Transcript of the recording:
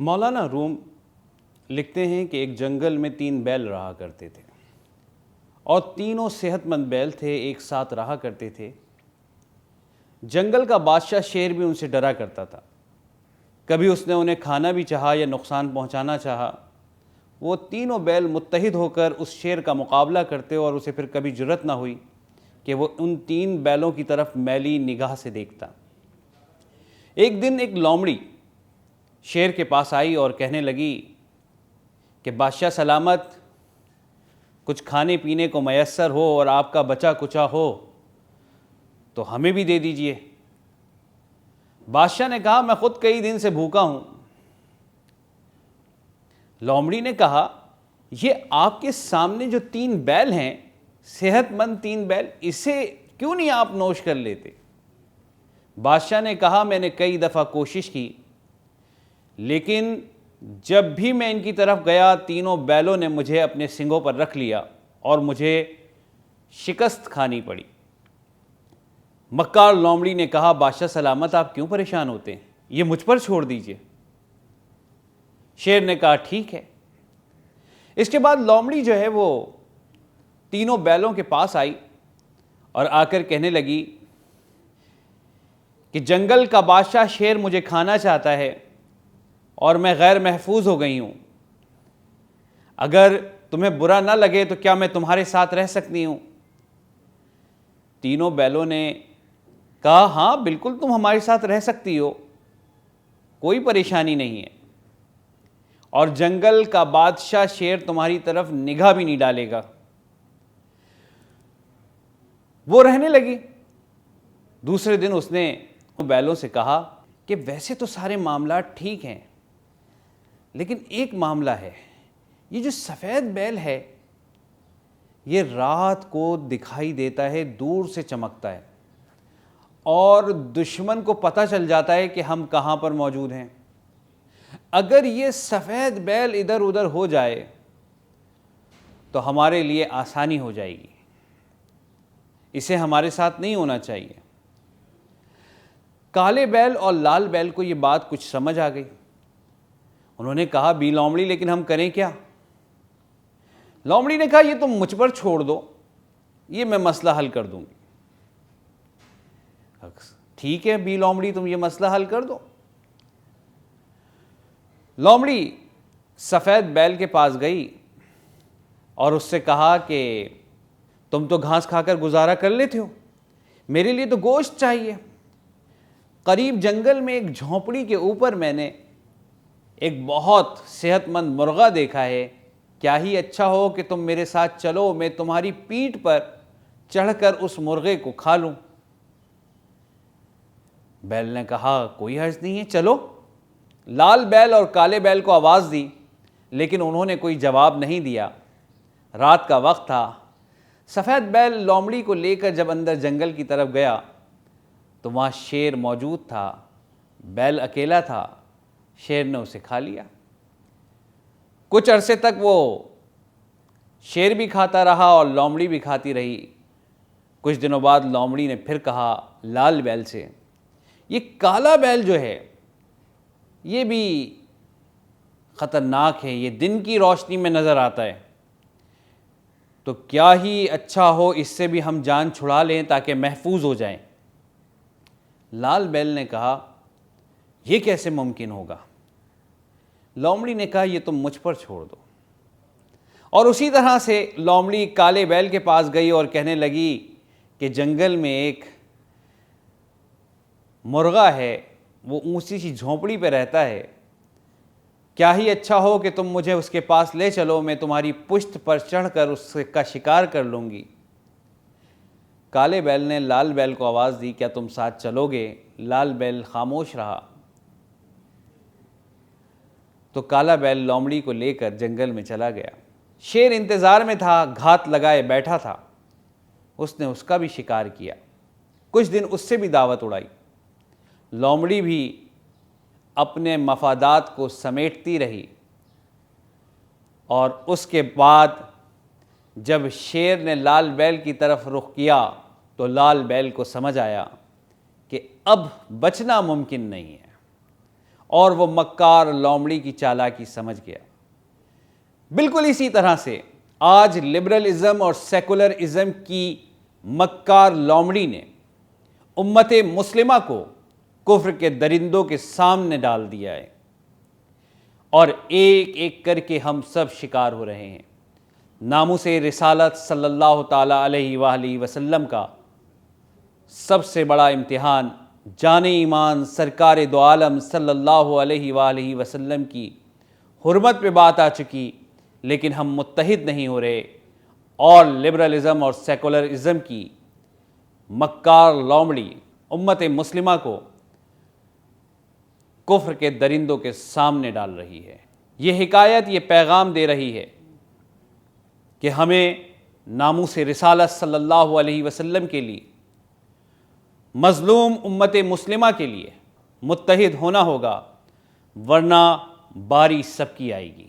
مولانا روم لکھتے ہیں کہ ایک جنگل میں 3 بیل رہا کرتے تھے اور تینوں صحت مند بیل تھے، ایک ساتھ رہا کرتے تھے۔ جنگل کا بادشاہ شیر بھی ان سے ڈرا کرتا تھا۔ کبھی اس نے انہیں کھانا بھی چاہا یا نقصان پہنچانا چاہا، وہ تینوں بیل متحد ہو کر اس شیر کا مقابلہ کرتے اور اسے پھر کبھی جرأت نہ ہوئی کہ وہ ان 3 بیلوں کی طرف میلی نگاہ سے دیکھتا۔ ایک دن ایک لومڑی شیر کے پاس آئی اور کہنے لگی کہ بادشاہ سلامت، کچھ کھانے پینے کو میسر ہو اور آپ کا بچا کچا ہو تو ہمیں بھی دے دیجئے۔ بادشاہ نے کہا میں خود کئی دن سے بھوکا ہوں۔ لومڑی نے کہا یہ آپ کے سامنے جو 3 بیل ہیں، صحت مند 3 بیل، اسے کیوں نہیں آپ نوش کر لیتے؟ بادشاہ نے کہا میں نے کئی دفعہ کوشش کی، لیکن جب بھی میں ان کی طرف گیا تینوں بیلوں نے مجھے اپنے سنگوں پر رکھ لیا اور مجھے شکست کھانی پڑی۔ مکار لومڑی نے کہا بادشاہ سلامت، آپ کیوں پریشان ہوتے ہیں؟ یہ مجھ پر چھوڑ دیجئے۔ شیر نے کہا ٹھیک ہے۔ اس کے بعد لومڑی جو ہے وہ تینوں بیلوں کے پاس آئی اور آ کر کہنے لگی کہ جنگل کا بادشاہ شیر مجھے کھانا چاہتا ہے اور میں غیر محفوظ ہو گئی ہوں۔ اگر تمہیں برا نہ لگے تو کیا میں تمہارے ساتھ رہ سکتی ہوں؟ تینوں بیلوں نے کہا ہاں بالکل تم ہمارے ساتھ رہ سکتی ہو، کوئی پریشانی نہیں ہے، اور جنگل کا بادشاہ شیر تمہاری طرف نگاہ بھی نہیں ڈالے گا۔ وہ رہنے لگی۔ دوسرے دن اس نے بیلوں سے کہا کہ ویسے تو سارے معاملات ٹھیک ہیں، لیکن ایک معاملہ ہے، یہ جو سفید بیل ہے یہ رات کو دکھائی دیتا ہے، دور سے چمکتا ہے اور دشمن کو پتہ چل جاتا ہے کہ ہم کہاں پر موجود ہیں۔ اگر یہ سفید بیل ادھر ادھر ہو جائے تو ہمارے لیے آسانی ہو جائے گی، اسے ہمارے ساتھ نہیں ہونا چاہیے۔ کالے بیل اور لال بیل کو یہ بات کچھ سمجھ آ گئی۔ انہوں نے کہا بی لومڑی لیکن ہم کریں کیا؟ لومڑی نے کہا یہ تم مجھ پر چھوڑ دو، یہ میں مسئلہ حل کر دوں گی۔ ٹھیک ہے بی لومڑی، تم یہ مسئلہ حل کر دو۔ لومڑی سفید بیل کے پاس گئی اور اس سے کہا کہ تم تو گھاس کھا کر گزارا کر لیتے ہو، میرے لیے تو گوشت چاہیے۔ قریب جنگل میں ایک جھونپڑی کے اوپر میں نے ایک بہت صحت مند مرغا دیکھا ہے، کیا ہی اچھا ہو کہ تم میرے ساتھ چلو، میں تمہاری پیٹھ پر چڑھ کر اس مرغے کو کھا لوں۔ بیل نے کہا کوئی حرج نہیں ہے، چلو۔ لال بیل اور کالے بیل کو آواز دی لیکن انہوں نے کوئی جواب نہیں دیا۔ رات کا وقت تھا۔ سفید بیل لومڑی کو لے کر جب اندر جنگل کی طرف گیا تو وہاں شیر موجود تھا، بیل اکیلا تھا، شیر نے اسے کھا لیا۔ کچھ عرصے تک وہ شیر بھی کھاتا رہا اور لومڑی بھی کھاتی رہی۔ کچھ دنوں بعد لومڑی نے پھر کہا لال بیل سے یہ کالا بیل جو ہے یہ بھی خطرناک ہے، یہ دن کی روشنی میں نظر آتا ہے، تو کیا ہی اچھا ہو اس سے بھی ہم جان چھڑا لیں تاکہ محفوظ ہو جائیں۔ لال بیل نے کہا یہ کیسے ممکن ہوگا؟ لومڑی نے کہا یہ تم مجھ پر چھوڑ دو۔ اور اسی طرح سے لومڑی کالے بیل کے پاس گئی اور کہنے لگی کہ جنگل میں ایک مرغا ہے، وہ اونچی سی جھونپڑی پہ رہتا ہے، کیا ہی اچھا ہو کہ تم مجھے اس کے پاس لے چلو، میں تمہاری پشت پر چڑھ کر اس کا شکار کر لوں گی۔ کالے بیل نے لال بیل کو آواز دی کیا تم ساتھ چلو گے؟ لال بیل خاموش رہا۔ تو کالا بیل لومڑی کو لے کر جنگل میں چلا گیا۔ شیر انتظار میں تھا، گھات لگائے بیٹھا تھا، اس نے اس کا بھی شکار کیا، کچھ دن اس سے بھی دعوت اڑائی۔ لومڑی بھی اپنے مفادات کو سمیٹتی رہی، اور اس کے بعد جب شیر نے لال بیل کی طرف رخ کیا تو لال بیل کو سمجھ آیا کہ اب بچنا ممکن نہیں ہے، اور وہ مکار لومڑی کی چالاکی سمجھ گیا۔ بالکل اسی طرح سے آج لبرلزم اور سیکولرزم کی مکار لومڑی نے امت مسلمہ کو کفر کے درندوں کے سامنے ڈال دیا ہے، اور ایک ایک کر کے ہم سب شکار ہو رہے ہیں۔ ناموس رسالت صلی اللہ تعالیٰ علیہ وآلہ وسلم کا سب سے بڑا امتحان جان ایمان سرکار دو عالم صلی اللہ علیہ وآلہ وسلم کی حرمت پہ بات آ چکی، لیکن ہم متحد نہیں ہو رہے، اور لبرلزم اور سیکولرزم کی مکار لومڑی امت مسلمہ کو کفر کے درندوں کے سامنے ڈال رہی ہے۔ یہ حکایت یہ پیغام دے رہی ہے کہ ہمیں ناموس رسالت صلی اللہ علیہ وسلم کے لیے، مظلوم امت مسلمہ کے لیے متحد ہونا ہوگا، ورنہ باری سب کی آئے گی۔